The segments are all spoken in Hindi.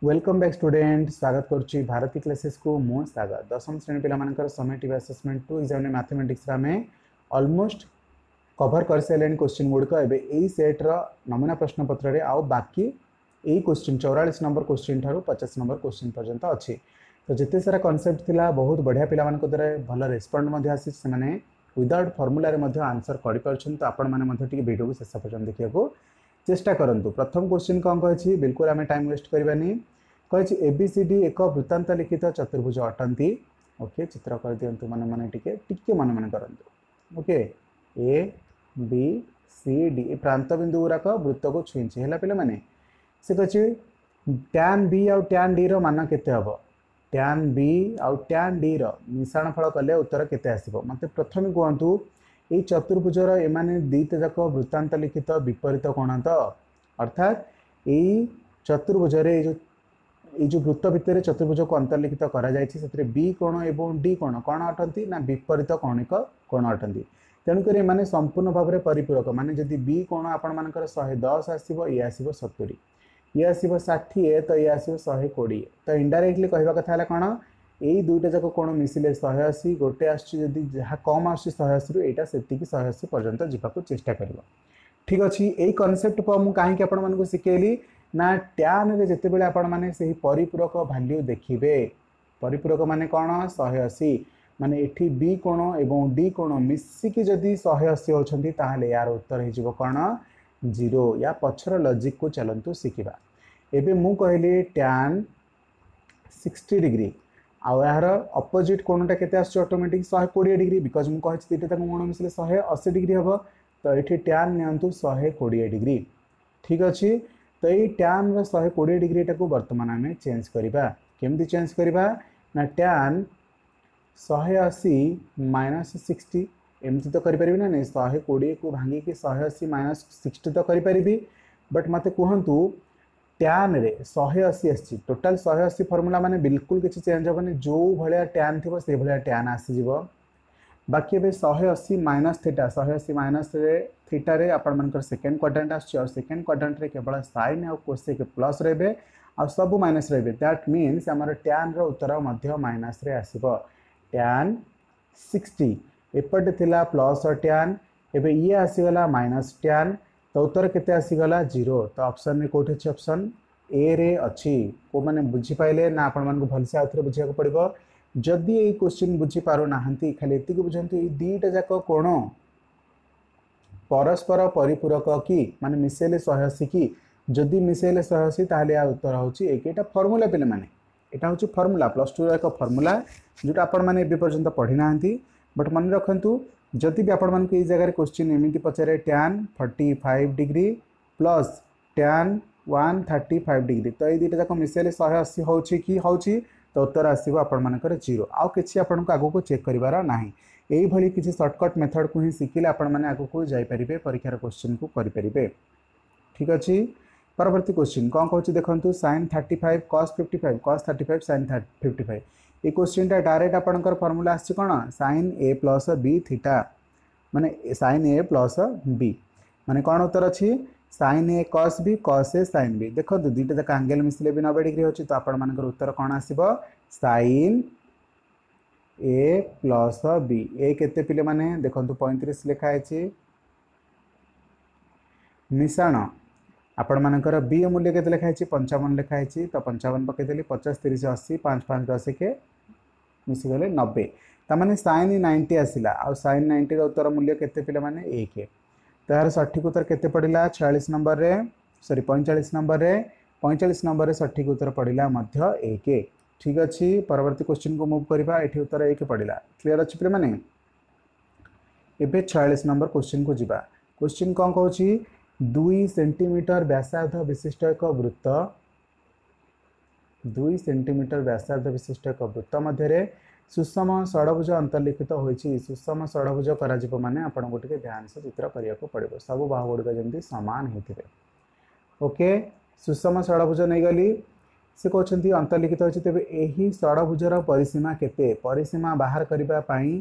वेलकम बैक स्टूडेंट स्वागत करुच्ची भारती क्लासेस को मो स्वागत दशम श्रेणी पिला summative assessment two exam mathematics आम ऑलमोस्ट कवर कर सारे क्वेश्चन गुड़िक एवं सेट्र नमूना प्रश्न पत्र आउ बाकी यही क्वेश्चन 44 नंबर क्वेश्चन ठार 50 नंबर क्वेश्चन पर्यंत अच्छी तो जिते सारा कनसेप्ट थिला बहुत बढ़िया पिला द्वारा भल रेस्पॉन्ड आसी से विदाउट फर्मूला आंसर कर आपण मैंने वीडियो को शेष पर्यटन देखा चेष्टा करंतु। प्रथम क्वेश्चन कौन कही बिल्कुल आम टाइम वेस्ट करवानी कही एबीसीडी एक वृत्तांत लिखित चतुर्भुज अटंती। ओके चित्र कर दिंतु मन मन टिके मन मन करंतु। Okay A B C D A प्रांत बिंदु गुराक वृत्त को छुईची है पे मैंने से कही टैन बी आउ टैन डी मान केते हम टैन बी आउ टैन डी मिश्रण फल कले उत्तर केते आसिबो मते प्रथम कहतु ये चतुर्भुजर एमाने दीटा जाक वृत्तांत लिखित विपरीत कोण तो अर्थात यही चतुर्भुजर ये जो वृत्त भितर चतुर्भुज को अंतर्लिखित कर बी कोण एवं डी कोण कौन अटंती ना विपरीत कौणिक कोण अटंती तेणुक एमाने संपूर्ण भाव में परिपूरक माने जदि बी कोण आपण मानकर 110 आसीबो ये आसीबो 70 ये आसीबो 60 तो ये आसीबो 120 तो इनडायरेक्टली कहवा कथा है कौन यही दुईटा जाक कोण मिसिले 180 गोटे आदि जहाँ कम आशी एटा से 180 पर्यंत जावाक चेष्टा कर ठीक अच्छे यही कनसेप्ट मुझे कहीं आपको शिखेली ना टैन रे जिते बड़े आपण मैंने से परिपूरक भैल्यू देखिए परिपूरक माने कौन 180 माने एठी बी कोण एवं डी कोण मिसिकी जदि 180 होती यार उत्तर हो कौन 0 या पछर लॉजिक को चलतु शिखा एबे मु कहली टैन 60 डिग्री आउ यार अपोजिट कोणटा केते आछे ऑटोमेटिक 120 डिग्री बिकॉज मु कहि दीटा कोण मिसले 180 डिग्री हम तो ये टैन नियंतु 120 डिग्री ठीक अच्छे तो ये टैन 120 डिग्री टाक बर्तमान आम चेंज करवा केमती चेंज करवा ना टैन 180 माइनस 60 एमती तो करें ना नहीं 120 को भांगिकी 180 माइनस 60 तो करी बट मत कहतु टैन रे 180 आसी टोटाल 180 फर्मूला माने बिल्कुल किसी चेंज हेनी जो भाया टैन थी से भाया टैन आसीज बाकी ए 180 माइनस थीटा 180 माइनस थीटा रे आपण मानकर सेकेंड क्वाड्रेंट आछी और सेकेंड क्वाड्रेंट रे केवल साइन और कोसेक प्लस रे आ सब माइनस रे दैट मीन्स आमर टैन रो उत्तर मध्य माइनस रे आसीबो टैन 60 एपटे थिला प्लस टैन एबे ये आसीगला माइनस टैन तो उत्तर केते आसीगला 0 तो ऑप्शन में कोठी अछि ऑप्शन ए रे अछि को माने बुझी पाइले ना आपण मानको भलसे आथरे बुझिया को पड़िबो जदि ये क्वेश्चन बुझी पारो नाहंती खाली एति को बुझंतु ए दीटा जाक कोण परस्पर परिपूरक कि माने मिसेले 180 कि जदि मिसेले 180 ताहले आ उत्तर होछि एकेटा फार्मूला पेले माने एटा होछि फार्मूला प्लस 2 एक फार्मूला जोटा आपण माने एबे पर्यंत पढ़ी नाहंती बट मन रखंतु जदि भी आपण मानक जगह क्वेश्चन एमती पचारे tan 45 degree plus tan 135 degree तो ये दुटा जाक मिसेले 180 होछि कि होछि तो उत्तर आसीबो आपण मानकर 0 आउ किछि आपण को आगो को चेक करिवार नाही एही भली किछि शॉर्टकट मेथड को ही शिखिले आपण माने आगो को जाई परिबे परीक्षार क्वेश्चन को करि परिबे ठीक अछि। परवर्ती क्वेश्चन कौन कहछि देखंतु sin 35 cos 55 cos 35 sin 55 ये क्वेश्चन टा डायरेक्ट आपनकर फार्मूला आछि कोन sin a plus b theta माने sin a प्लस b माने कौन उत्तर अछि sin a cos b cos a sin b देखो दुईटा जाक एंगल मिसले भी 90 डिग्री होछि तो आपण मानकर उत्तर कौन आसीबो sin a प्लस b ए केते पिले माने देखंतु 35 लिखा है मिश्रण आपण मानकर बी मूल्य केते लिखा है 55 लिखा है तो 55 पकई देली 50 30 80 5 5 10 के मिसीगले 90 तामाने sin 90 आसिला आ sin 90 रो उत्तर मूल्य केते पिले माने 1 तो यार सठिक उत्तर केते पड़िला 46 नंबर रे सॉरी 45 नंबर रे 45 नंबर रे सठिक उत्तर पड़िला मध्य 1 ठीक अछि। परवर्ती क्वेश्चन को मूव करबा एठी उत्तर 1 पड़िला क्लियर अछि पिले माने एबे 46 नंबर क्वेश्चन को जिबा क्वेश्चन कोन कहूची 2 सेंटीमीटर व्यासार्ध विशिष्ट एक वृत्त 2 सेंटीमीटर व्यासार्ध विशिष्ट एक वृत्त मध्य सुषम षडभुज अंतर्लिखित होइछि सुषम षडभुज करा जिवो माने आपण गोटे ध्यान से चित्र करिया को पड़िबो सब बाहु गुड़िक जमी सामान होते ओके सुषम षडभुज नहीं गली से कहते अंतर्लिखित होइछि तेबे एही षडभुजर परिसीमा केते परिसीमा बाहर करिबा पई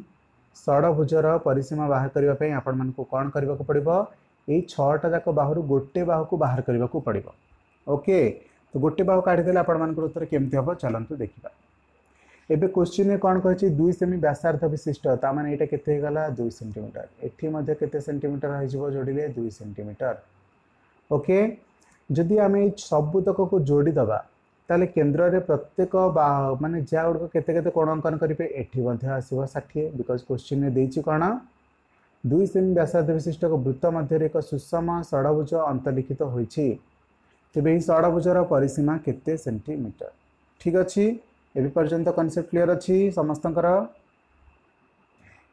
षडभुजर परिसीमा बाहर करिबा पई आपण मन को कोन करबा को पड़िबो एई 6टा जाक बाहु गोटे बाहु को बाहर करबा को पड़िबो ओके तो गोटे बाहु काढ़ीदे आपण उत्तर केमती हम चलतु देखा। एबे क्वेश्चन में कौन कही 2 सेमी व्यासार्ध विशिष्ट ताने यहाँ केगला 2 सेंटीमीटर एटी केते सेंटीमीटर हो जोड़े 2 सेंटीमीटर। ओके जदि आम सबुतक को जोड़ीदबा ताले केन्द्र रे प्रत्येक माने जा गुड़क केते कोण अंकन करेंगे एटी आसो 60 बिकज क्वेश्चन में देती कौन 2 सेमी व्यासार्ध विशिष्ट एक वृत्त मध्य एक सुषम षड़भुज अंतलिखित होती तेरे यह षड़भुजर परिसीमा केते सेंटीमीटर। ठीक अच्छे एवं पर्यंत कॉन्सेप्ट क्लियर अच्छी समस्तंकर।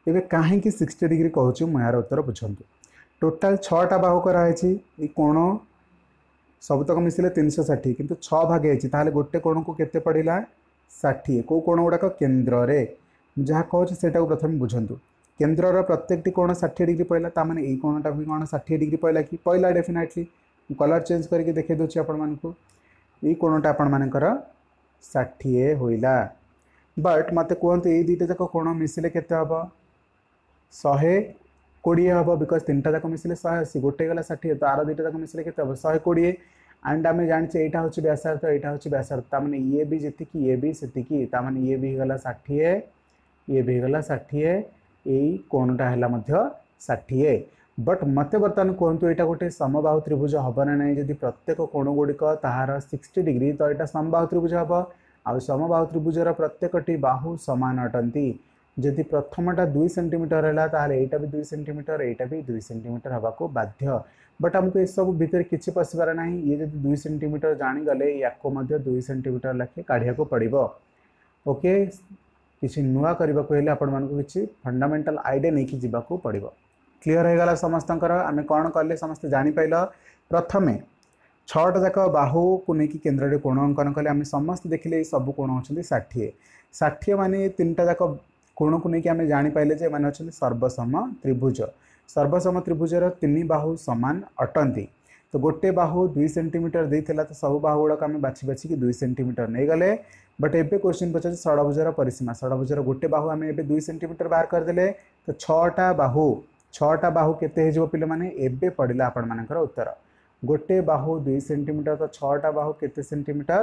एबे कहीं 60 डिग्री कहूँ मुझार उत्तर बुझु टोटाल 6टा बाहु कराई कोण सबुतक मिसिले 360 किंतु 6 भाग है गोटे कोण को केते पड़ा 60 कौ कोण गुड़ाक केन्द्र रे जहाँ कहूँ से प्रथम बुझु केन्द्र प्रत्येक कोण 60 डिग्री पड़ा ताने यही कोणटा भी कौन 60 डिग्री पड़ा कि पहला डेफिनेटली कलर चेंज करके देखे दूसरी आपण मानक यही कोणटा आपण मानकर 60 होइला बट मत कहते ये दुईटा जाक कोण मिसिले केते हम 120 हम बिकज 3टा जाक मिसिले 180 गोटे गला 60 तो आर दुईटा जाक मिसिले केते हम 120 एंड आम जाने यहाँ हूँ व्यासार्ध यहाँ हूँ व्यासार्ध ताने ये भी जी ये भी से ताने ये भी गला 60 ये भी गला 60 यही कोणटा है 60 बट मत बर्तमान कहतु यहाँ गोटे समबाहु त्रिभुज हम ना ना जदि प्रत्येक कोण गुड़िक तार 60 डिग्री तो यहाँ समबाहु त्रिभुज हम आउ समबाहु त्रिभुजर प्रत्येकटी बाहु सामान अटंती जदि प्रथमटा 2 सेंटीमीटर है यहाँ भी 2 सेंटीमीटर यहाँ भी 2 सेंटीमीटर हवा को बाध्य बट आमको ये सब भितर किसी पशिबार ना ये जब 2 सेंटीमीटर जाणीगले या 2 सेंटीमीटर लखे काढ़िया को पड़ो। ओके किसी नुआ करने को हेले आपण मानक किसी फंडामेंटल आइडिया नहीं कि जीवाक पड़ो। क्लीयर हो गला समस्तंकर आम कौन कले समस्ते जानीपाइल प्रथमे 6टा जाक बाहु को लेकिन केन्द्र में कोण अंकन कले आम समस्त देखिले सब कोण होती 60 माने 3टा जाक कोण को लेकिन आम जानीपाइले जे माने होती सर्वसम त्रिभुज सर्वसम त्रिभुजर 3 बाहु सामान अटंती तो गोटे बाहु 2 सेंटीमीटर देता तो सब बाहु गुड़ाक आम बाछी बाछिकी 2 सेंटीमीटर नहीं गले बट एबे क्वेश्चन पचार षड़भुजर परिसीमा षड़भुजर गोटे बाहु आम 2 सेंटीमीटर बाहर करदे तो 6टा बाहु केते हो पे मैंने एबे पड़ा आपण मानकर उत्तर गोटे बाहु 2 सेंटीमीटर तो 6टा बाहु केते सेंटीमीटर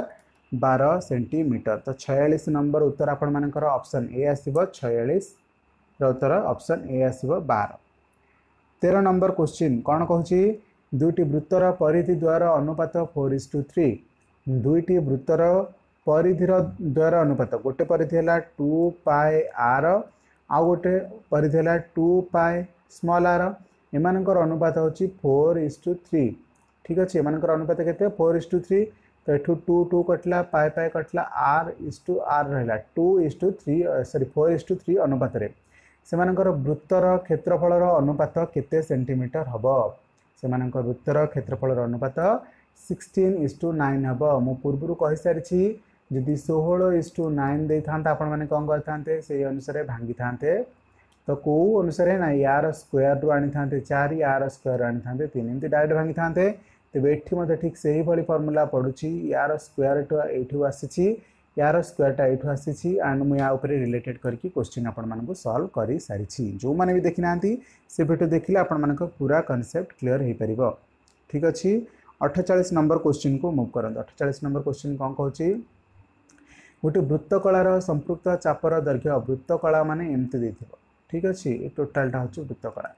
12 सेंटीमीटर तो 46 नंबर उत्तर आपण मानकर ऑप्शन ए आसीबो 46 उत्तर ऑप्शन ए आसीबो 12। 13 नंबर क्वेश्चन कौन कहूँ दुईटी वृत्तर परिधि द्वार अनुपात 4:3 दुईटी वृत्तर परिधिर द्वार अनुपात गोटे परिधि है 2 पाए आर आउ गोटे परिधि है 2 पाए स्मॉल आर एमानकर अनुपात होची 4:3। ठीक अच्छे एमानकर अनुपात केते 4:3 तो एठू 2 2 कटला पाए पाए कटला r/r रहा 2:3 सॉरी 4:3 अनुपात रे सेमानकर वृत्तर क्षेत्रफलर अनुपात केते सेंटीमीटर हबो सेमानकर वृत्तर क्षेत्रफलर अनुपात 16:9 हबो। मु पूर्व कहि सारिछि जदि 16:9 दे थांता आपण माने कोन करथांते से अनुसार भांगी थांते तो कौ अनुसार ना यार स्क्वायर रू आनी था 4 यार स्क्वायर आनी था 3 एमती डायरेक्ट भांगी था तेज ये ठीक से ही फर्मूला पड़ुची यार स्क्वायर यू आसी यार स्क्वायरटा यू आसी एंड मुझे रिलेटेड करके क्वेश्चन आपण मानक सॉल्व कर सारी जो मैंने भी देखी ना से वीडियो देखिले आपण मानक पूरा कॉन्सेप्ट क्लियर हो पार। ठीक अच्छे 48 नंबर क्वेश्चन को मूव करते 48 नंबर क्वेश्चन कौन कहूँ गोटे वृत्तकलार संपृक्त चापर दैर्घ्य वृत्तकला माने एमती देथिबो। ठीक अच्छे ये टोटालटा हूँ वृत्तकला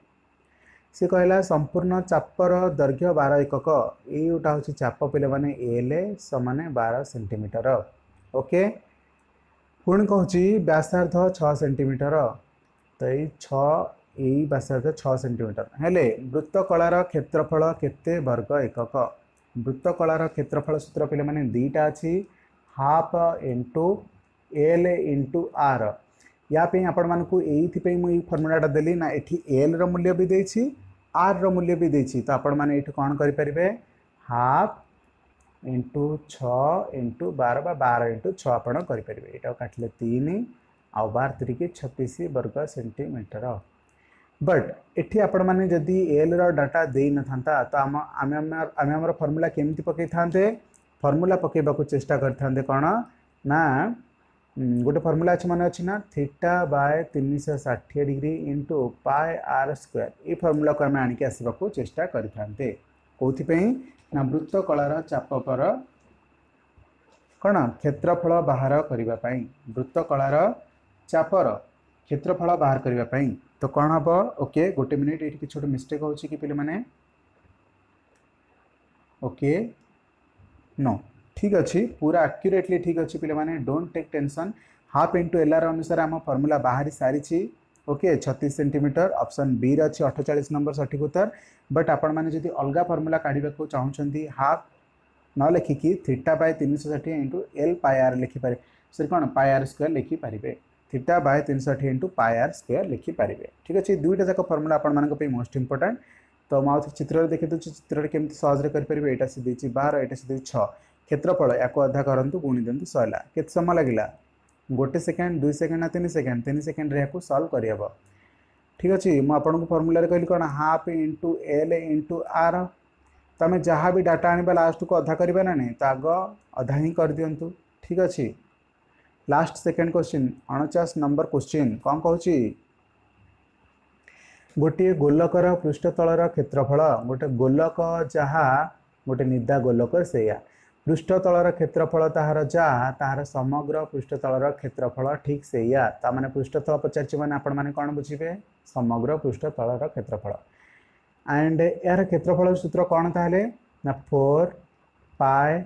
सी कहला संपूर्ण चापर दैर्घ्य 12 एकक योटा हूँ चाप पे मैंने एल समान 12 सेंटीमीटर। ओके पुणी कहूँ व्यासार्ध 6 सेंटीमीटर तो ये 6 व्यासार्ध 6 सेंटीमीटर हेले वृत्तकलार क्षेत्रफल केते वर्ग एकक वृत्तकलार क्षेत्रफल सूत्र पे मैंने दुईटा अच्छी half into L into R या आपण मानक ये मुझे फर्मुलाटा देली ना ये एल रूल्य भी देछि आर रूल्य भी देछि तो आपण मैंने ये कौन करें हाफ इंटू 6 इंटू 12 बा 12 इंटू 6 आप करेंगे यहाँ काटिले 3 आउ 12 3 36 वर्ग सेंटीमीटर। बट एठी आपण माने जदि एल रो डाटा दे न था तो आम फर्मुला केमती पकई थांते फर्मुला पकेबा को चेष्टा करते कौन ना गोटे फर्मुला अच्छे मन अच्छी ना theta by 360 degree into pi R square ये फर्मुला को आम आणिक आसवा को चेष्टा करते कौन ना वृत्तकलार चाप पर कौन क्षेत्रफल बाहर करने वृत्त कलार चापर क्षेत्रफल बाहर करने तो कौन हम ओके गोटे मिनिट ये किसी गोटे मिस्टेक हो पे मैंने ओके नो ठीक अच्छे पूरा एक्यूरेटली ठीक अच्छे पे मैंने don't take tension half into L R अनुसार आम फर्मूला बाहरी सारी ओके 36 सेंटीमीटर ऑप्शन बी रे अच्छी 48 नंबर सठिक उत्तर बट आपण मैंने जब अलग फर्मूला काढ़ा चाहते हाफ न लिखिकी theta by 360 into L pi r लिखिपारे सर कौन पाई आर स्क्वायर लिखिपारे theta by 360 into pi are square लिखिपारे ठीक अच्छे दुईटा जाक फर्मूला आपण मोस्ट इंपोर्टाट तो मुझे चित्र देखी दूसरी चित्र केमती सहज करेंगे यहाँ से देखिए 12 यहाँ से 6 क्षेत्रफल या अधा करूँ गुणी दिंतु सरला के समय लगे गोटे सेकेंड 2 सेकेंड ना 3 सेकेंड 3 सेकेंड यहाँ सल्व करहब ठीक अच्छे मुझे फर्मूला कहली कौन half into L into R तो आम जहाँ भी डाटा आने लास्ट को अधा करवा ना नहीं तो आग अधा ही कर दिंतु ठीक अच्छे last second question 49 number question कौन कहूँ गोटे गोलकर पृष्ठतलर क्षेत्रफल गोटे गोलक जहाँ गोटे निदा गोलक से पृष्ठतलर क्षेत्रफल ताहार जहाँ ताहार समग्र पृष्ठतलर क्षेत्रफल ठीक से मैंने पृष्ठतल पचार मैंने आपण मैंने कौन बुझे समग्र पृष्ठतलर क्षेत्रफल एंड यार क्षेत्रफल सूत्र कौन ताहले ना 4 पाई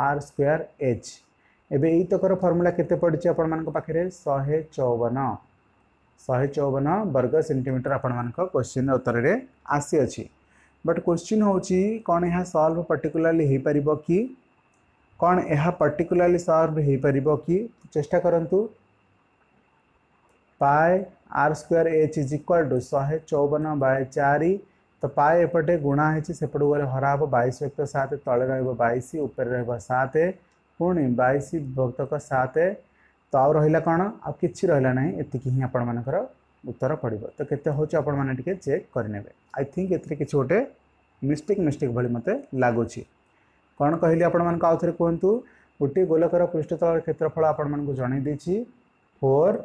आर स्क्वायर एच एबे ई तकर फॉर्मूला केते पड़छि आपण मानक पाखरे 154 वर्ग सेंटीमीटर आपण मानक क्वेश्चन उत्तर रे आसी अछि बट क्वेश्चन होछि कौन यह सॉल्व पर्टिकुलरली हे परिबो कि कौन यह पर्टिकुलरली सॉल्व हे परिबो कि चेष्टा करंतु pi are square h is equal to 154 by 4 तो पाए एपटे गुणा है सेपट गले हरा हम 22 व्यक्त 7 तले रईस उपर रत पुणी 22 भक्तक 7 तो आउ रहा कौन आ कि रहा ना ये ही आपण मानकर उत्तर पड़ो तो केते होची आपण माने टिके चेक करने आई थिंक एथरे किछि गोटे मिस्टेक भली मते लागुछि कौन कहली आपण मानक आउ थरे कहंतु गोटे गोलकर पृष्ठतल क्षेत्रफल आपण मानक जणै देछि 4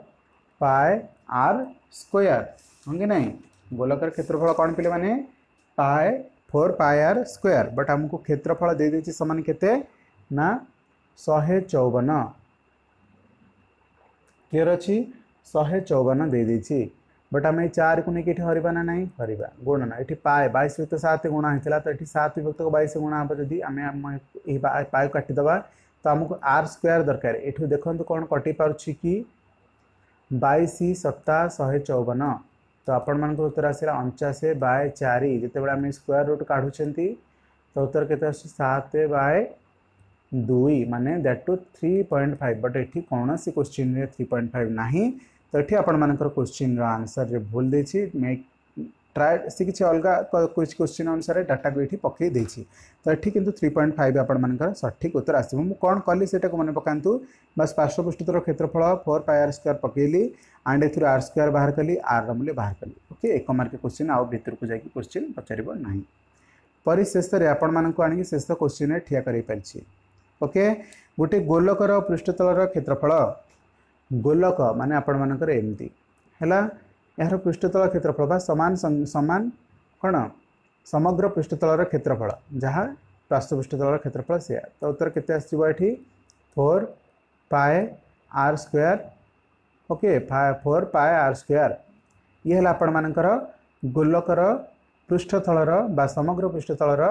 पाई आर स्क्वायर होंगे नहीं गोलकर क्षेत्रफल कौन पे माने पाए 4 पाई आर स्क्वायर बट आमको क्षेत्रफल दे देछि समान केते ना 154 क्लियर अच्छी 154 दे देछि बट आम 4 को लेकिन हरवा ना नहीं हरवा गुणा ना ये पाए 22 व्यक्त 7 गुणा होता तो ये 7 व्यक्त 22 गुणा हम जदि आम पाए काटिदेवा तो आमको आर स्क्वायर दरकार ये देखो कौन कटि पार्छ कि 22 7 154 तो आपण मान उत्तर आसला 49 बाय 4 जिते बड़े आम स्क्वायर रूट काढ़ुंट तो उत्तर के 7 बाय 2 माने दैट टू 3.5 बट ये कौन सी क्वेश्चन रे 3.5 नहीं तो ये आपण मानकर क्वेश्चन आंसर रे भूल देछि मैं ट्राए से किसी अलग कुछ क्वेश्चन अनुसार डाटा को ये पकई देछि तो ये किंतु 3.5 आपण मानकर सठिक उत्तर आसो मु कौन कली सेटा को मन पकांतु बस पार्श्वपृष्ठतर क्षेत्रफल 4 पाई आर स्क्वायर पकेली एंड ए आर स्क्वायर बाहर कली आर मूल्य बाहर कली ओके 1 मार्क क्वेश्चन आउ भीतर को जाकि क्वेश्चन पचार ना परिशेष आपण मानक आनिक शेष क्वेश्चन ठिया कर पारि ओके गोटे गोलकर पृष्ठतलर क्षेत्रफल गोलक माने आपण मानकर एमती हैला यार पृष्ठतल क्षेत्रफल बा समान समान कौन समग्र पृष्ठतलर क्षेत्रफल जहाँ पार्श्वपृष्ठतलर क्षेत्रफल से तो उत्तर केते आसीबो एठी 4 pi are square okay 4 pi are square ये है आपण मानकर गोलकर पृष्ठतलर बा समग्र पृष्ठतलर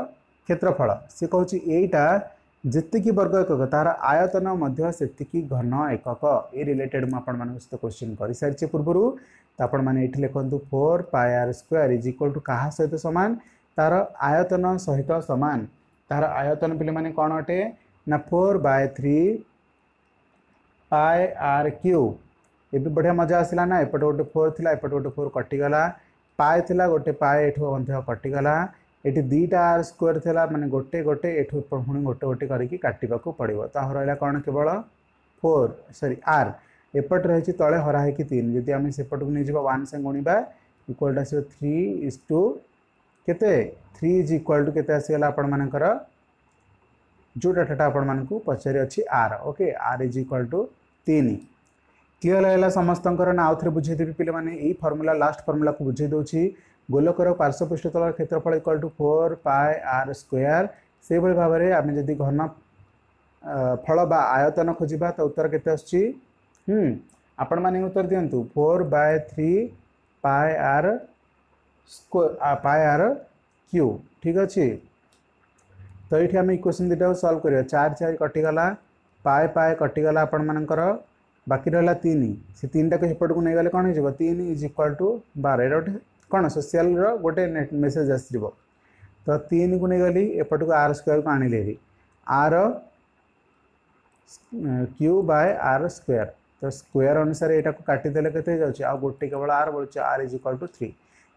क्षेत्रफल से कहूँ यहीटा जितकी वर्ग एकक तार आयतन मध्य सेतिकी घन एकक ए रिलेटेड मुझे सहित क्वेश्चन कर सारी पूर्व तो आपण मैंने ये लिखु 4 pi are square is equal to क्या सहित सामान तार आयतन सहित सामान तार आयतन पे मैंने कौन अटे ना 4 बाय 3 पाई आर क्यूब ये बढ़िया मजा आसला ना एपटे गोटे 4 थिला एपटे गोटे 4 कटिगला पाए थिला गोटे पाए एठो मध्य कटिगला ये दीटा आर स्क्वायर थिला माने गोटे गोटे एठो पुणी गोटे गोटे करके काटिबा को पड़िबो तो रहा कौन केवल 4 सॉरी आर एपट रही तले हरा है कि 3 जदि आम सेपट को नहीं जा 1 से गुणा इक्वल आस 3:2 केते 3 इज इक्वल टू केते आसीगला आपण मानकर जो डाटा आपण मानकु पचारि अछि R okay R is equal to 3 clear है समस्त ना आउ थे बुझेदेवी पे मैंने यही फर्मूला लास्ट फर्मूला को बुझे दूसरी गोलकर पार्श्वपृष्ठतल क्षेत्रफल equal to 4 pi are square से भाव में आम जदि घन फल बा आयतन खोजा तो उत्तर केते आछी आपण माने उत्तर दियंतु 4/3 पाई आर क्यू ठीक अच्छे। तो ये आम इक्वेशन दुटा सल्व करिया 4 4 कटिगला पाए पाए कटिगला आपण मानकर बाकी रहा 3 से 3 टाक सेपट को नहीं गले कौन हो 3 इज इक्वाल टू 12 ये गोटे कौन सोशल गोटे मेसेज आसो तो 3 को नहीं गली एपट को आर स्क्वायर को आनिले r cube by r square तो स्क्वायर अनुसार यहाँ काटिदेले के गोटे केवल आर बोलूँ आर इज इक्वाल टू 3।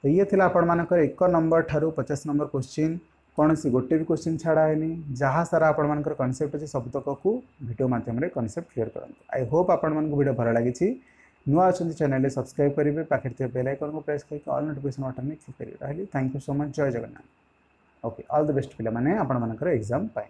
तो ये थी आपर 1 नंबर ठारू 50 नंबर क्वेश्चन कौन सी गोटे भी क्वेश्चन छाड़ाएनि जहाँ सारा आपर कनसेप्ट अच्छे सबतक को वीडियो माध्यम कनसेप्ट क्लियर करते। आई होप आपण वीडियो भल लगी नुआ अच्छा चैनल सब्सक्राइब करेंगे पाखे बेल आइकन को प्रेस करके ऑल नोटिफिकेशन बटन में क्लिक करेंगे। थैंक यू सो मच जय Jagannath. Okay all the best पिला माने आपण मानकर एग्जाम पाए।